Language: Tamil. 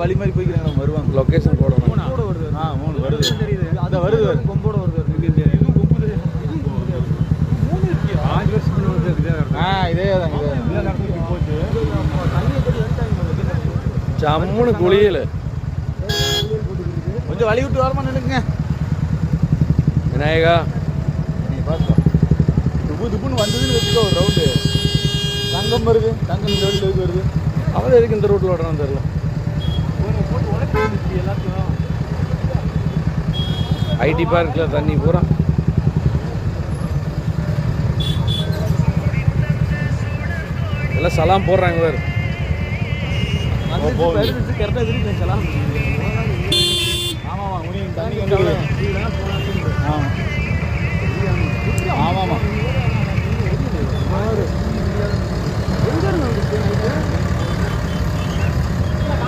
வழி மாதிரி போய்க்கிறாங்க வருவாங்க. லொகேஷன் போடணும். 3 வருது. 3 வருது. அத வருது கொம்போட வருது. இதுவும் கொம்பு இது 3 இருக்கு. 5 வருஷம் முன்னாடி இதே தான் இதே நடந்து போச்சு. தண்ணியை கட்டி வந்துட்டாங்க. ஜம்முன்னு குளியல. கொஞ்சம் வழி விட்டு வரமா நின்னுங்க. விநாயகா நீ பாத்து. துப்புன்னு வந்ததுன்னு வெச்சுக்கோ ஒரு ரவுண்டு. தங்கம் வருது. தங்கம் இந்த வழியில எதுக்கு வருது? அவன் எதுக்கு இந்த ரூட்ல ஓடுறான்னு தெரியல. போட்டு உடைச்சு எல்லாத்தையும். ஐடி பார்க்ல தண்ணி பூரா. எல்லாம் சலாம் போடுறாங்க வேறு. வந்து கரெக்டாக இருக்கு சலாம். ஆமாம் உனக்கு தண்ணி வந்து ஆமாம்.